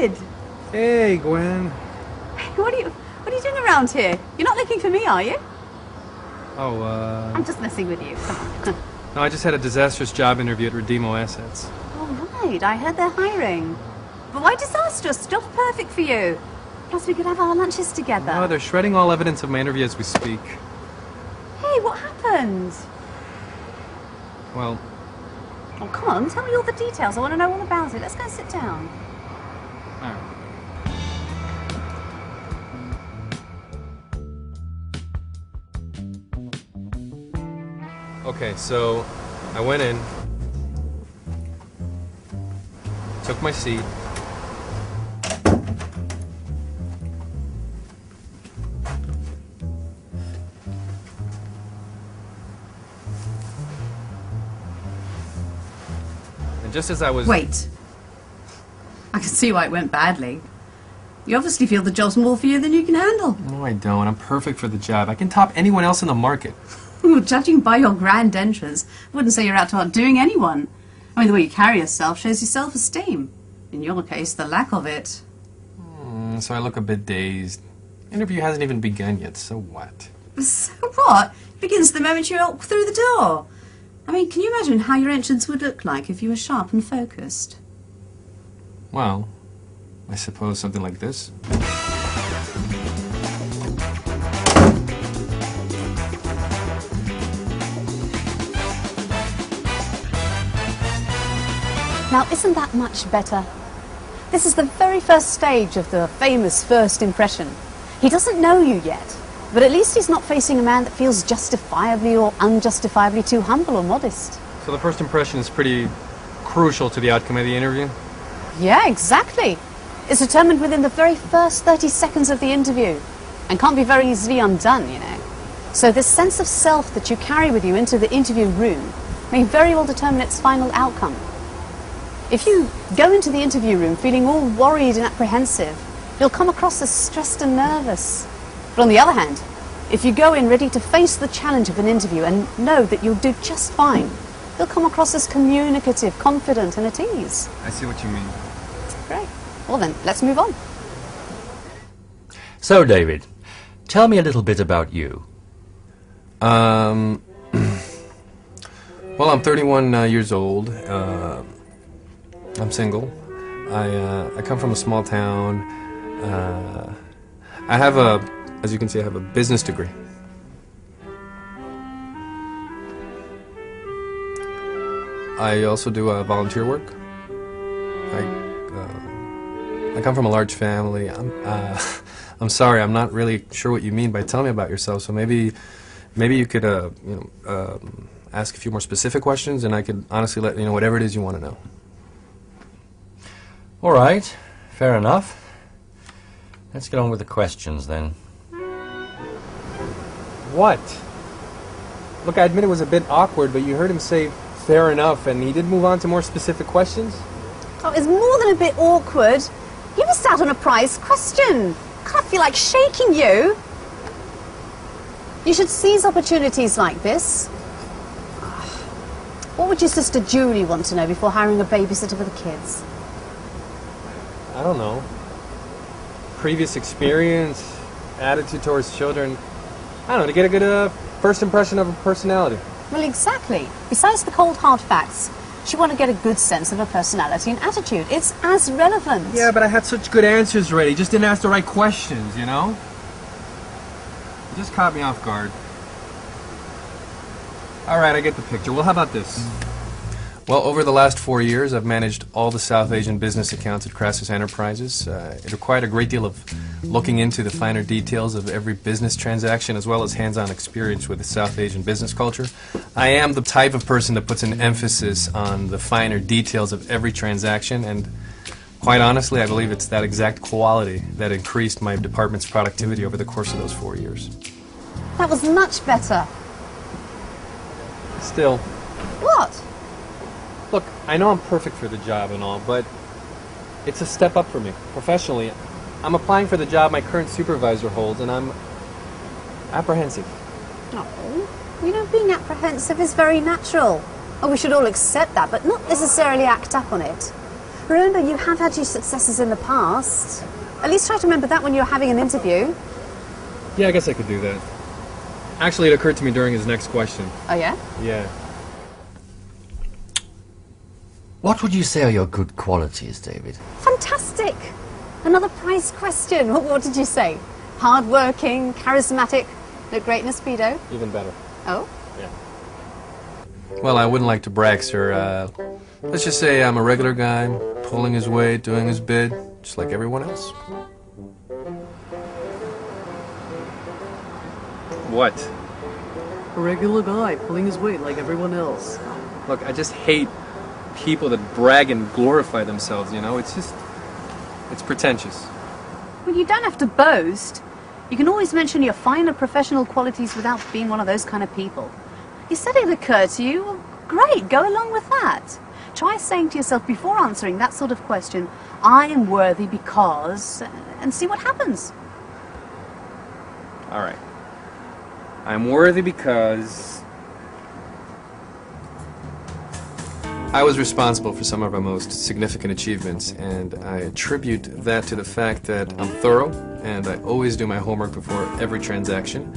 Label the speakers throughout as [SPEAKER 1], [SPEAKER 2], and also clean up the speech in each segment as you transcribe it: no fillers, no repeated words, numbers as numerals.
[SPEAKER 1] David!
[SPEAKER 2] Hey, Gwen.
[SPEAKER 1] What are you doing around here? You're not looking for me, are you?
[SPEAKER 2] Oh,
[SPEAKER 1] I'm just messing with you. Come on.
[SPEAKER 2] No, I just had a disastrous job interview at Redemo Assets.
[SPEAKER 1] Oh, right. I heard they're hiring. But why disastrous? Job's perfect for you. Plus, we could have our lunches together.
[SPEAKER 2] No, they're shredding all evidence of my interview as we speak.
[SPEAKER 1] Hey, what happened?
[SPEAKER 2] Well...
[SPEAKER 1] Oh, come on. Tell me all the details. I want to know all about it. Let's go and sit down.
[SPEAKER 2] All right. Okay, so I went in, took my seat, and just as I was...
[SPEAKER 1] Wait. I can see why it went badly. You obviously feel the job's more for you than you can handle.
[SPEAKER 2] No, I don't. I'm perfect for the job. I can top anyone else in the market.
[SPEAKER 1] Well, judging by your grand entrance, I wouldn't say you're out to outdoing anyone. I mean, the way you carry yourself shows your self-esteem. In your case, the lack of it.
[SPEAKER 2] So I look a bit dazed. Interview hasn't even begun yet, so what?
[SPEAKER 1] So what? It begins the moment you walk through the door. I mean, can you imagine how your entrance would look like if you were sharp and focused?
[SPEAKER 2] Well, I suppose something like this.
[SPEAKER 1] Now, isn't that much better? This is the very first stage of the famous first impression. He doesn't know you yet, but at least he's not facing a man that feels justifiably or unjustifiably too humble or modest.
[SPEAKER 2] So the first impression is pretty crucial to the outcome of the interview?
[SPEAKER 1] Yeah, exactly. It's determined within the very first 30 seconds of the interview and can't be very easily undone, you know. So this sense of self that you carry with you into the interview room may very well determine its final outcome. If you go into the interview room feeling all worried and apprehensive, you'll come across as stressed and nervous. But on the other hand, if you go in ready to face the challenge of an interview and know that you'll do just fine, you'll come across as communicative, confident and at ease.
[SPEAKER 2] I see what you mean.
[SPEAKER 1] Great. Well then, let's move on.
[SPEAKER 3] So, David, tell me a little bit about you.
[SPEAKER 2] Well, I'm 31 years old. I'm single. I come from a small town. I have as you can see, I have a business degree. I also do volunteer work. I come from a large family. I'm sorry, I'm not really sure what you mean by tell me about yourself. So maybe you could ask a few more specific questions, and I could honestly let you know whatever it is you want to know.
[SPEAKER 3] All right, fair enough. Let's get on with the questions then.
[SPEAKER 2] What? Look, I admit it was a bit awkward, but you heard him say fair enough, and he did move on to more specific questions.
[SPEAKER 1] Oh, it's more than a bit awkward. You missed out on a prize question. God, I feel like shaking you. You should seize opportunities like this. What would your sister Julie want to know before hiring a babysitter for the kids?
[SPEAKER 2] I don't know. Previous experience, attitude towards children. I don't know, to get a good first impression of a personality.
[SPEAKER 1] Well, exactly. Besides the cold, hard facts, she want to get a good sense of her personality and attitude. It's as relevant.
[SPEAKER 2] Yeah, but I had such good answers ready. Just didn't ask the right questions, you know? It just caught me off guard. All right, I get the picture. Well, how about this? Well, over the last 4 years, I've managed all the South Asian business accounts at Crassus Enterprises. It required a great deal of looking into the finer details of every business transaction, as well as hands-on experience with the South Asian business culture. I am the type of person that puts an emphasis on the finer details of every transaction, and quite honestly, I believe it's that exact quality that increased my department's productivity over the course of those 4 years.
[SPEAKER 1] That was much better.
[SPEAKER 2] Still.
[SPEAKER 1] What?
[SPEAKER 2] Look, I know I'm perfect for the job and all, but it's a step up for me, professionally. I'm applying for the job my current supervisor holds, and I'm apprehensive.
[SPEAKER 1] Oh, you know, being apprehensive is very natural. Oh, we should all accept that, but not necessarily act up on it. But remember, you have had your successes in the past. At least try to remember that when you're having an interview.
[SPEAKER 2] Yeah, I guess I could do that. Actually, it occurred to me during his next question.
[SPEAKER 1] Oh, yeah?
[SPEAKER 2] Yeah.
[SPEAKER 3] What would you say are your good qualities, David?
[SPEAKER 1] Fantastic! Another prize question. What did you say? Hard-working, charismatic, look great in a Speedo.
[SPEAKER 2] Even better.
[SPEAKER 1] Oh?
[SPEAKER 2] Yeah. Well, I wouldn't like to brag, sir. Let's just say I'm a regular guy, pulling his weight, doing his bid, just like everyone else. What?
[SPEAKER 4] A regular guy, pulling his weight like everyone else.
[SPEAKER 2] Look, I just hate people that brag and glorify themselves, you know? It's pretentious.
[SPEAKER 1] Well, you don't have to boast. You can always mention your finer professional qualities without being one of those kind of people. You said it occurred to you. Well, great, go along with that. Try saying to yourself before answering that sort of question, I am worthy because, and see what happens.
[SPEAKER 2] All right. I'm worthy because I was responsible for some of our most significant achievements, and I attribute that to the fact that I'm thorough, and I always do my homework before every transaction.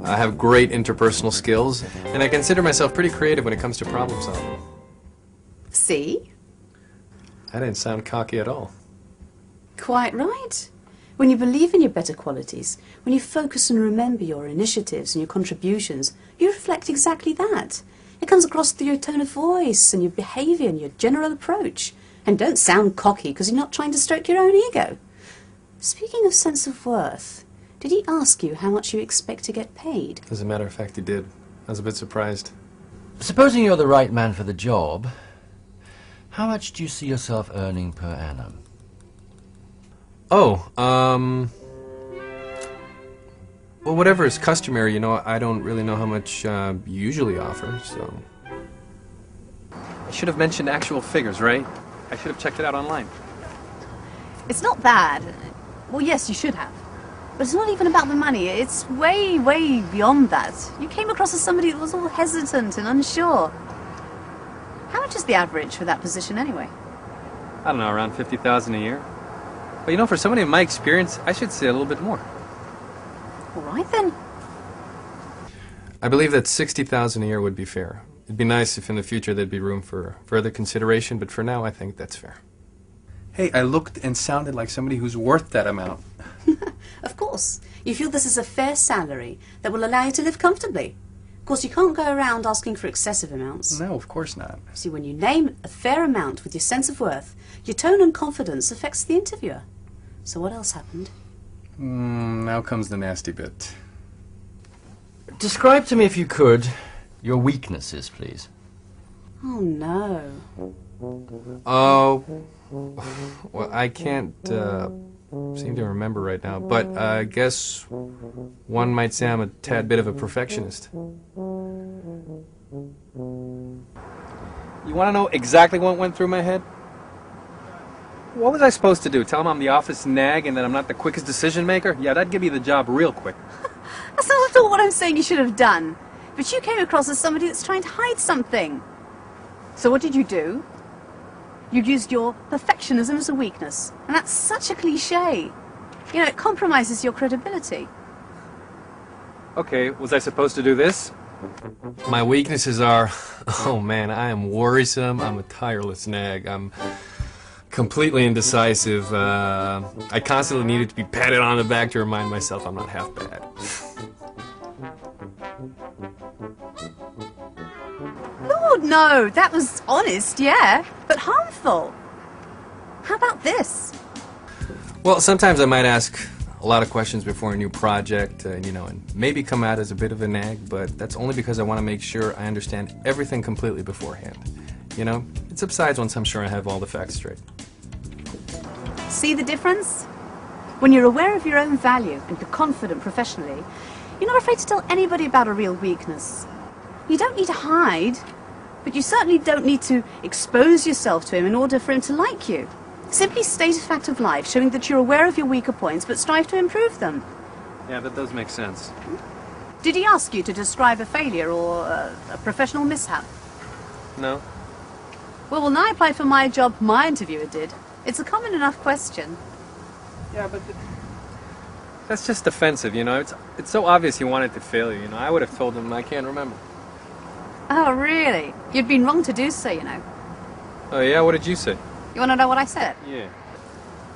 [SPEAKER 2] I have great interpersonal skills, and I consider myself pretty creative when it comes to problem solving.
[SPEAKER 1] See?
[SPEAKER 2] I didn't sound cocky at all.
[SPEAKER 1] Quite right. When you believe in your better qualities, when you focus and remember your initiatives and your contributions, you reflect exactly that. It comes across through your tone of voice and your behaviour and your general approach. And don't sound cocky because you're not trying to stroke your own ego. Speaking of sense of worth, did he ask you how much you expect to get paid?
[SPEAKER 2] As a matter of fact, he did. I was a bit surprised.
[SPEAKER 3] Supposing you're the right man for the job, how much do you see yourself earning per annum?
[SPEAKER 2] Oh, well, whatever is customary, you know, I don't really know how much you usually offer, so... I should have mentioned actual figures, right? I should have checked it out online.
[SPEAKER 1] It's not bad. Well, yes, you should have. But it's not even about the money. It's way, way beyond that. You came across as somebody that was all hesitant and unsure. How much is the average for that position, anyway?
[SPEAKER 2] I don't know, around 50,000 a year. But you know, for somebody in my experience, I should say a little bit more.
[SPEAKER 1] All right, then.
[SPEAKER 2] I believe that 60,000 a year would be fair. It'd be nice if in the future there'd be room for further consideration, but for now I think that's fair. Hey, I looked and sounded like somebody who's worth that amount.
[SPEAKER 1] Of course. You feel this is a fair salary that will allow you to live comfortably. Of course, you can't go around asking for excessive amounts.
[SPEAKER 2] No, of course not.
[SPEAKER 1] See, when you name a fair amount with your sense of worth, your tone and confidence affects the interviewer. So what else happened?
[SPEAKER 2] Now comes the nasty bit.
[SPEAKER 3] Describe to me, if you could, your weaknesses, please.
[SPEAKER 1] Oh, no.
[SPEAKER 2] Oh, well, I can't seem to remember right now, but I guess one might say I'm a tad bit of a perfectionist. You want to know exactly what went through my head? What was I supposed to do? Tell him I'm the office nag and that I'm not the quickest decision maker? Yeah, that'd give you the job real quick.
[SPEAKER 1] That's not at all what I'm saying you should have done. But you came across as somebody that's trying to hide something. So what did you do? You used your perfectionism as a weakness. And that's such a cliche. You know, it compromises your credibility.
[SPEAKER 2] Okay, was I supposed to do this? My weaknesses are, oh man, I am worrisome, I'm a tireless nag, I'm completely indecisive, I constantly needed to be patted on the back to remind myself I'm not half bad.
[SPEAKER 1] Lord, no, that was honest, yeah, but harmful. How about this?
[SPEAKER 2] Well, sometimes I might ask a lot of questions before a new project, you know, and maybe come out as a bit of a nag, but that's only because I want to make sure I understand everything completely beforehand. You know, it subsides once I'm sure I have all the facts straight.
[SPEAKER 1] See the difference? When you're aware of your own value and you're confident professionally, you're not afraid to tell anybody about a real weakness. You don't need to hide, but you certainly don't need to expose yourself to him in order for him to like you. Simply state a fact of life, showing that you're aware of your weaker points but strive to improve them.
[SPEAKER 2] Yeah, that does make sense.
[SPEAKER 1] Did he ask you to describe a failure or a professional mishap?
[SPEAKER 2] No?
[SPEAKER 1] Well, when I applied for my job, my interviewer did. It's a common enough question.
[SPEAKER 2] Yeah, but that's just offensive, you know? It's so obvious he wanted to fail you, you know? I would have told him I can't remember.
[SPEAKER 1] Oh, really? You'd been wrong to do so, you know.
[SPEAKER 2] Oh, yeah? What did you say?
[SPEAKER 1] You want to know what I said?
[SPEAKER 2] Yeah.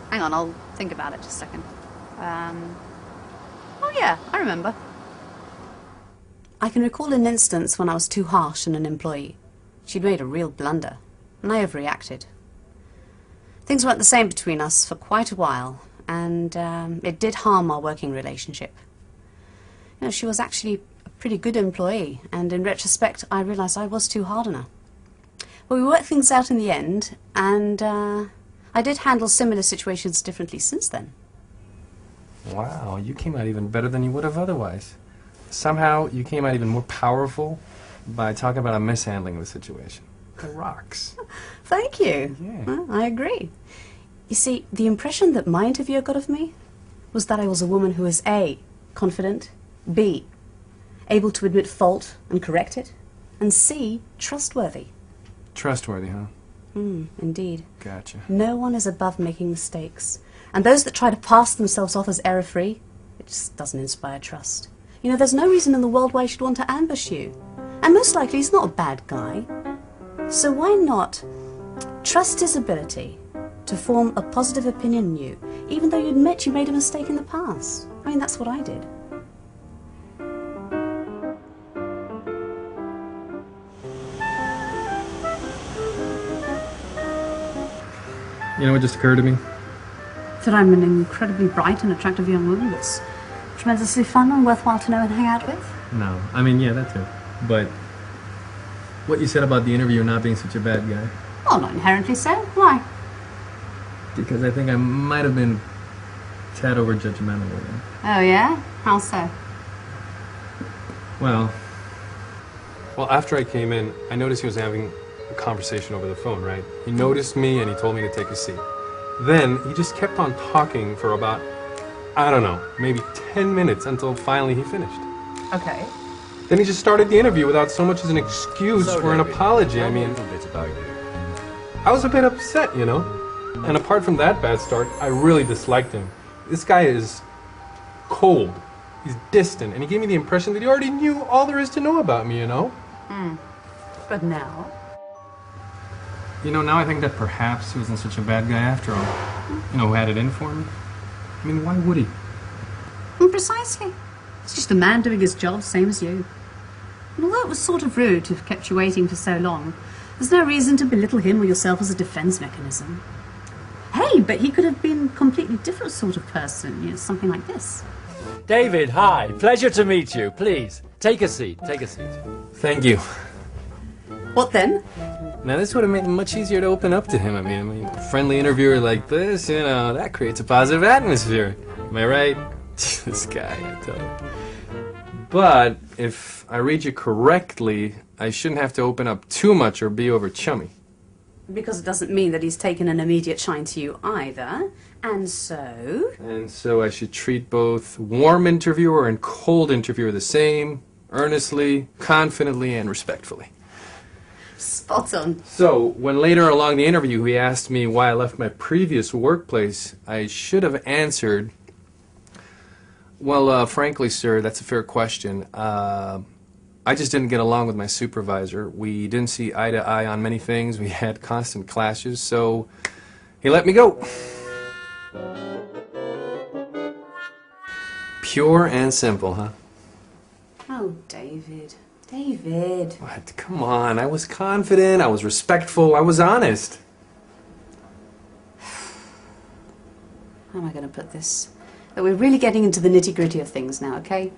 [SPEAKER 1] Hang on, I'll think about it just a second. Oh yeah, I remember. I can recall an instance when I was too harsh on an employee. She'd made a real blunder, and I overreacted. Things weren't the same between us for quite a while, and it did harm our working relationship. You know, she was actually a pretty good employee, and in retrospect, I realized I was too hard on her. But we worked things out in the end, and I did handle similar situations differently since then.
[SPEAKER 2] Wow, you came out even better than you would have otherwise. Somehow, you came out even more powerful by talking about a mishandling of the situation. It rocks.
[SPEAKER 1] Thank you.
[SPEAKER 2] Yeah.
[SPEAKER 1] Well, I agree. You see, the impression that my interviewer got of me was that I was a woman who was A, confident, B, able to admit fault and correct it, and C, trustworthy.
[SPEAKER 2] Trustworthy, huh?
[SPEAKER 1] Indeed.
[SPEAKER 2] Gotcha.
[SPEAKER 1] No one is above making mistakes. And those that try to pass themselves off as error-free, it just doesn't inspire trust. You know, there's no reason in the world why he should want to ambush you. And most likely he's not a bad guy. So why not trust his ability to form a positive opinion in you, even though you admit you made a mistake in the past? I mean, that's what I did.
[SPEAKER 2] You know what just occurred to me?
[SPEAKER 1] That I'm an incredibly bright and attractive young woman that's tremendously fun and worthwhile to know and hang out with.
[SPEAKER 2] No. I mean, yeah, that too. But what you said about the interviewer not being such a bad guy.
[SPEAKER 1] Well, not inherently so. Why?
[SPEAKER 2] Because I think I might have been a tad over judgmental with him.
[SPEAKER 1] Oh, yeah? How so?
[SPEAKER 2] Well, after I came in, I noticed he was having a conversation over the phone, right? He noticed me and he told me to take a seat. Then he just kept on talking for about, I don't know, maybe 10 minutes until finally he finished.
[SPEAKER 1] Okay.
[SPEAKER 2] Then he just started the interview without so much as an excuse
[SPEAKER 3] So,
[SPEAKER 2] or an
[SPEAKER 3] David,
[SPEAKER 2] apology.
[SPEAKER 3] tell
[SPEAKER 2] I
[SPEAKER 3] me a
[SPEAKER 2] mean,
[SPEAKER 3] little bit about you.
[SPEAKER 2] I was a bit upset, you know? And apart from that bad start, I really disliked him. This guy is cold. He's distant. And he gave me the impression that he already knew all there is to know about me, you know?
[SPEAKER 1] But now?
[SPEAKER 2] You know, now I think that perhaps he wasn't such a bad guy after all. You know, who had it in for me? I mean, why would he?
[SPEAKER 1] Precisely. It's just a man doing his job, same as you. And although it was sort of rude to have kept you waiting for so long, there's no reason to belittle him or yourself as a defense mechanism. Hey, but he could have been a completely different sort of person, you know, something like this.
[SPEAKER 3] David, hi. Pleasure to meet you. Please, take a seat. Take a seat.
[SPEAKER 2] Thank you.
[SPEAKER 1] What then?
[SPEAKER 2] Now, this would have made it much easier to open up to him. I mean, a friendly interviewer like this, you know, that creates a positive atmosphere. Am I right? This guy, I tell you. But if I read you correctly, I shouldn't have to open up too much or be over chummy.
[SPEAKER 1] Because it doesn't mean that he's taken an immediate shine to you either. And so...
[SPEAKER 2] And so I should treat both warm interviewer and cold interviewer the same, earnestly, confidently, and respectfully.
[SPEAKER 1] Spot on.
[SPEAKER 2] So, when later along the interview he asked me why I left my previous workplace, I should have answered, well, frankly, sir, that's a fair question. I just didn't get along with my supervisor. We didn't see eye to eye on many things. We had constant clashes, so he let me go. Pure and simple, huh?
[SPEAKER 1] Oh, David. David.
[SPEAKER 2] What? Come on. I was confident. I was respectful. I was honest.
[SPEAKER 1] How am I going to put this? That we're really getting into the nitty-gritty of things now, okay?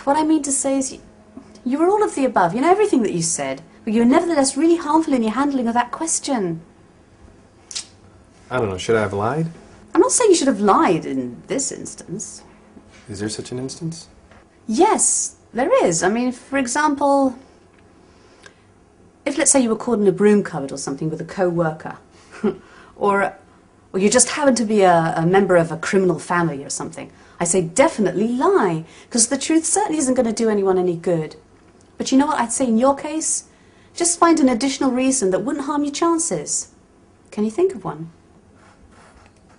[SPEAKER 1] What I mean to say is you were all of the above. You know, everything that you said. But you were nevertheless really harmful in your handling of that question.
[SPEAKER 2] I don't know. Should I have lied?
[SPEAKER 1] I'm not saying you should have lied in this instance.
[SPEAKER 2] Is there such an instance?
[SPEAKER 1] Yes, there is. I mean, for example, if let's say you were caught in a broom cupboard or something with a co-worker, or you just happen to be a member of a criminal family or something, I say definitely lie, because the truth certainly isn't going to do anyone any good. But you know what I'd say in your case? Just find an additional reason that wouldn't harm your chances. Can you think of one?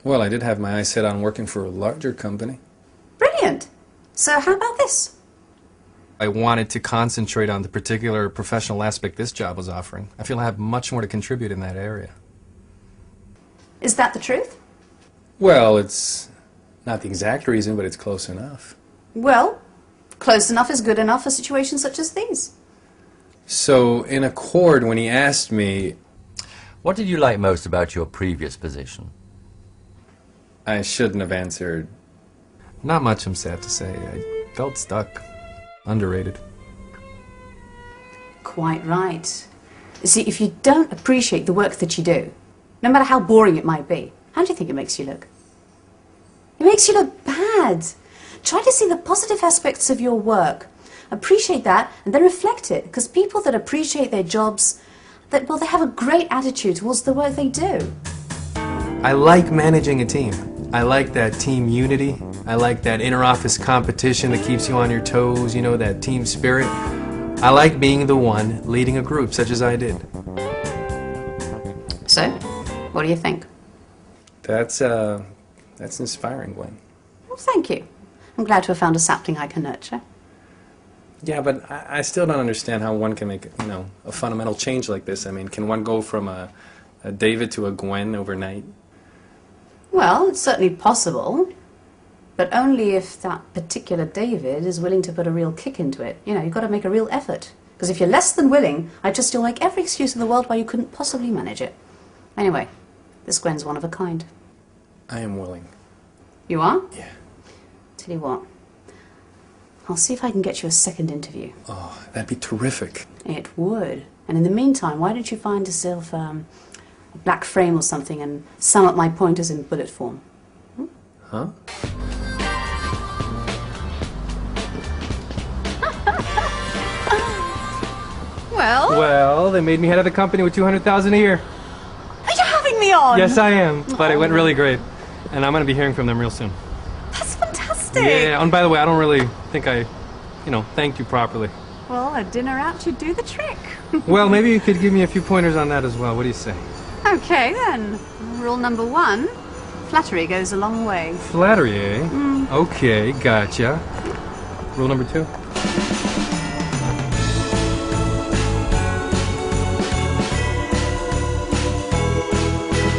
[SPEAKER 2] Well, I did have my eyes set on working for a larger company.
[SPEAKER 1] Brilliant. So how about this?
[SPEAKER 2] I wanted to concentrate on the particular professional aspect this job was offering. I feel I have much more to contribute in that area.
[SPEAKER 1] Is that the truth?
[SPEAKER 2] Well, it's not the exact reason, but it's close enough.
[SPEAKER 1] Well, close enough is good enough for situations such as these.
[SPEAKER 2] So, in accord, when he asked me,
[SPEAKER 3] What did you like most about your previous position?
[SPEAKER 2] I shouldn't have answered. Not much, I'm sad to say. I felt stuck. Underrated.
[SPEAKER 1] Quite right. You see, if you don't appreciate the work that you do, no matter how boring it might be, how do you think it makes you look? It makes you look bad. Try to see the positive aspects of your work. Appreciate that and then reflect it. Because people that appreciate their jobs, they have a great attitude towards the work they do.
[SPEAKER 2] I like managing a team. I like that team unity. I like that inter-office competition that keeps you on your toes, you know, that team spirit. I like being the one leading a group such as I did.
[SPEAKER 1] So, what do you think?
[SPEAKER 2] That's inspiring, Gwen.
[SPEAKER 1] Well, thank you. I'm glad to have found a sapling I can nurture.
[SPEAKER 2] Yeah, but I still don't understand how one can make, you know, a fundamental change like this. I mean, can one go from a David to a Gwen overnight?
[SPEAKER 1] Well, it's certainly possible, but only if that particular David is willing to put a real kick into it. You know, you've got to make a real effort. Because if you're less than willing, I'd just still make every excuse in the world why you couldn't possibly manage it. Anyway, this Gwen's one of a kind.
[SPEAKER 2] I am willing.
[SPEAKER 1] You are?
[SPEAKER 2] Yeah.
[SPEAKER 1] Tell you what, I'll see if I can get you a second interview.
[SPEAKER 2] Oh, that'd be terrific.
[SPEAKER 1] It would. And in the meantime, why don't you find yourself a black frame or something and sum up my pointers in bullet form?
[SPEAKER 2] Huh? Well, they made me head of the company with $200,000 a year.
[SPEAKER 1] Are you having me on?
[SPEAKER 2] Yes, I am. But it went really great. And I'm going to be hearing from them real soon.
[SPEAKER 1] That's fantastic.
[SPEAKER 2] Yeah, and by the way, I don't really think I, thanked you properly.
[SPEAKER 1] Well, a dinner out should do the trick.
[SPEAKER 2] Well, maybe you could give me a few pointers on that as well. What do you say?
[SPEAKER 1] Okay, then. Rule number 1, flattery goes a long way.
[SPEAKER 2] Flattery, eh? Okay, gotcha. Rule number 2?